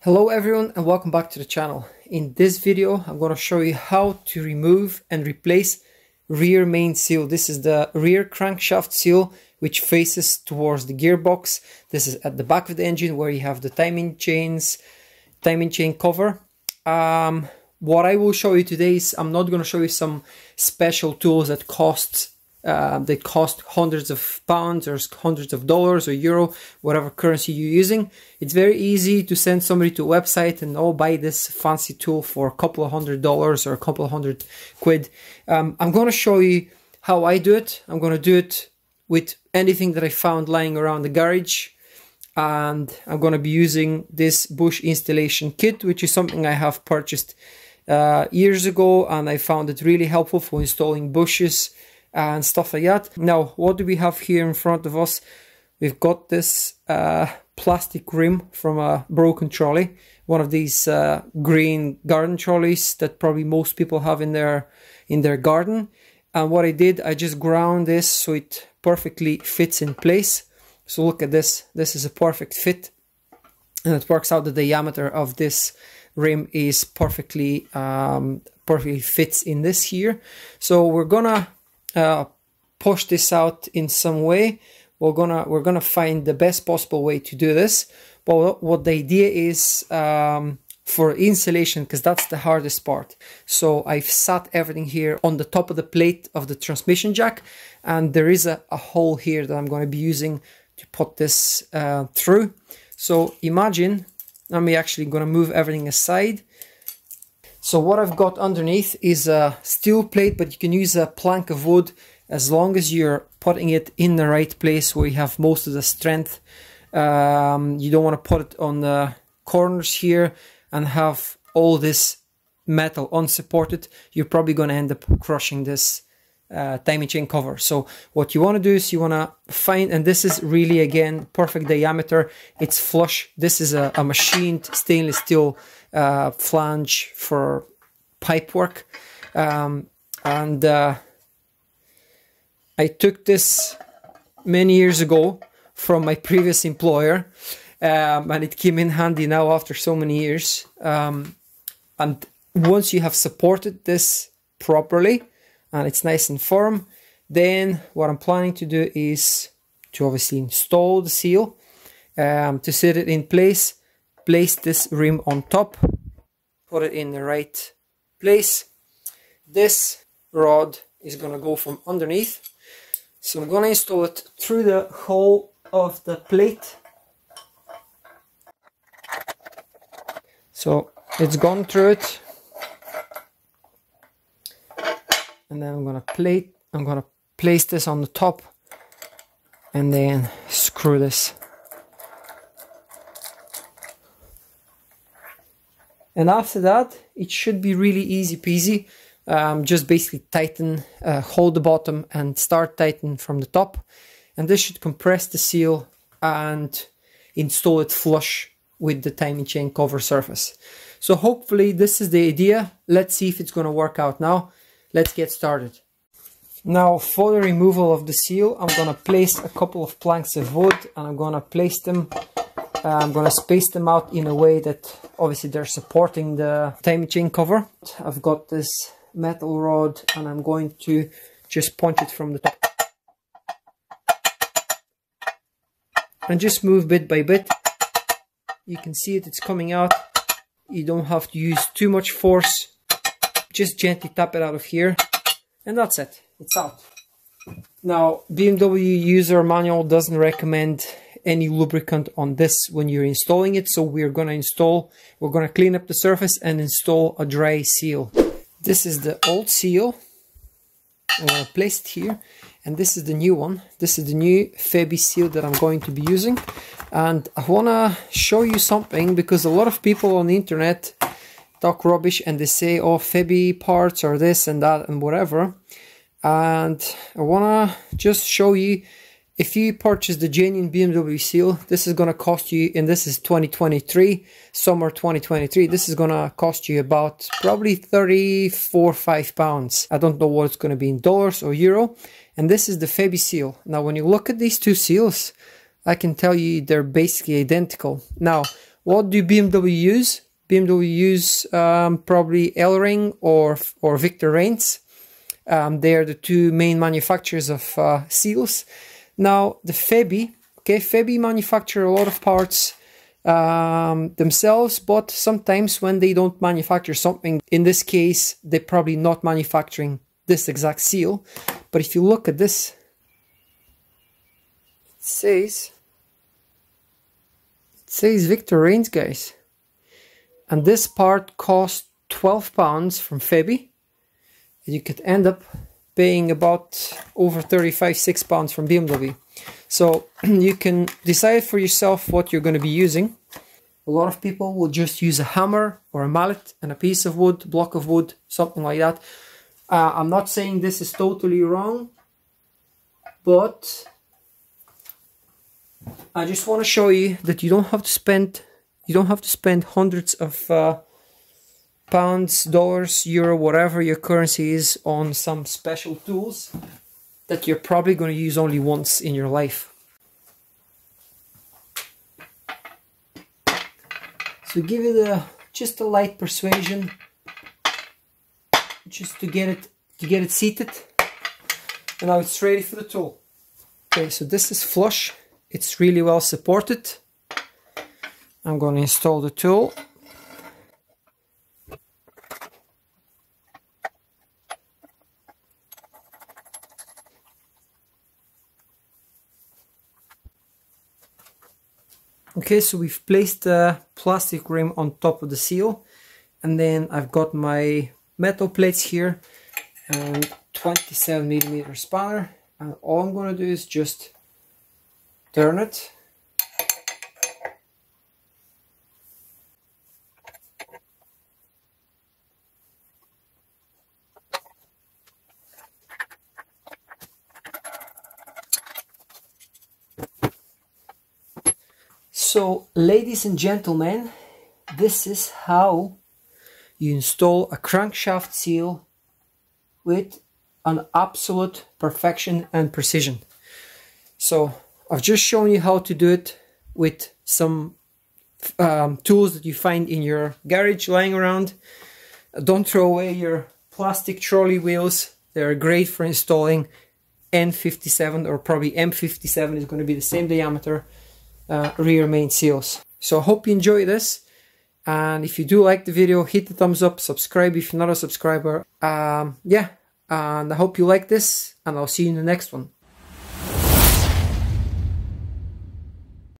Hello everyone and welcome back to the channel. In this video I'm going to show you how to remove and replace rear main seal. This is the rear crankshaft seal which faces towards the gearbox. This is at the back of the engine where you have the timing chain cover. What I will show you today is I'm not going to show you some special tools that cost hundreds of pounds or hundreds of dollars or euro, whatever currency you're using. It's very easy to send somebody to a website and buy this fancy tool for a couple of $100 or a couple of £100. I'm going to show you how I do it. I'm going to do it with anything that I found lying around the garage, and I'm going to be using this bush installation kit, which is something I have purchased years ago, and I found it really helpful for installing bushes and stuff like that. Now, what do we have here in front of us? We've got this plastic rim from a broken trolley, one of these green garden trolleys that probably most people have in their garden. And what I did, I just ground this so it perfectly fits in place. So look at this. This is a perfect fit, and it works out the diameter of this rim is perfectly fits in this here. So we're gonna push this out in some way. We're gonna find the best possible way to do this. But what the idea is for insulation, because that's the hardest part. So I've sat everything here on the top of the plate of the transmission jack, and there is a hole here that I'm going to be using to put this through. So imagine, I'm actually going to move everything aside. So what I've got underneath is a steel plate, but you can use a plank of wood as long as you're putting it in the right place where you have most of the strength. You don't want to put it on the corners here and have all this metal unsupported. You're probably going to end up crushing this timing chain cover. So what you want to do is you want to find, and this is really, again, perfect diameter. It's flush. This is a machined stainless steel flange for pipe work. I took this many years ago from my previous employer, and it came in handy now after so many years. And once you have supported this properly and it's nice and firm, then what I'm planning to do is to obviously install the seal, to set it in place, place this rim on top, put it in the right place. This rod is going to go from underneath, so I'm going to install it through the hole of the plate. So it's gone through it, and then I'm going to place this on the top and then screw this. And after that, it should be really easy peasy. Just basically tighten, hold the bottom and start tighten from the top. And this should compress the seal and install it flush with the timing chain cover surface. So hopefully this is the idea. Let's see if it's going to work out now. Let's get started. Now for the removal of the seal, I'm going to place a couple of planks of wood, and I'm going to place them. I'm going to space them out in a way that obviously they're supporting the timing chain cover. I've got this metal rod, and I'm going to just punch it from the top. And just move bit by bit. You can see it's coming out. You don't have to use too much force. Just gently tap it out of here, and that's it. It's out. Now, BMW user manual doesn't recommend any lubricant on this when you're installing it, so we're going to clean up the surface and install a dry seal. This is the old seal. I'm going to place it here, and this is the new one. This is the new Febi seal that I'm going to be using. And I want to show you something, because a lot of people on the internet talk rubbish and they say, oh, Febi parts are this and that and whatever. And I want to just show you, if you purchase the genuine BMW seal, this is going to cost you, and this is 2023, summer 2023, this is going to cost you about probably £34–5. I don't know what it's going to be in dollars or euro. And this is the Febi seal. Now, when you look at these two seals, I can tell you they're basically identical. Now, What do BMW use? BMW use probably L-Ring or Victor Reigns. They are the two main manufacturers of seals. Now the Febi, okay, Febi manufacture a lot of parts themselves, but sometimes when they don't manufacture something, in this case they're probably not manufacturing this exact seal. But if you look at this, it says Victor Reigns, guys, and this part cost £12 from Febi. You could end up paying about over £35–6 from BMW. So you can decide for yourself what you're going to be using. A lot of people will just use a hammer or a mallet and a piece of wood, block of wood, something like that. I'm not saying this is totally wrong, but I just want to show you that you don't have to spend hundreds of pounds, dollars, euro, whatever your currency is, on some special tools that you're probably going to use only once in your life. So give it just a light persuasion, just to get it seated, and now it's ready for the tool. Okay, so this is flush. It's really well supported. I'm going to install the tool. Okay, so we've placed the plastic rim on top of the seal, and then I've got my metal plates here and 27mm spanner, and all I'm going to do is just turn it. So, ladies and gentlemen, this is how you install a crankshaft seal with an absolute perfection and precision. So, I've just shown you how to do it with some tools that you find in your garage lying around. Don't throw away your plastic trolley wheels. They're great for installing N57 or probably M57 is going to be the same diameter rear main seals. So I hope you enjoy this, and if you do like the video, hit the thumbs up, subscribe if you're not a subscriber. Yeah, and I hope you like this, and I'll see you in the next one.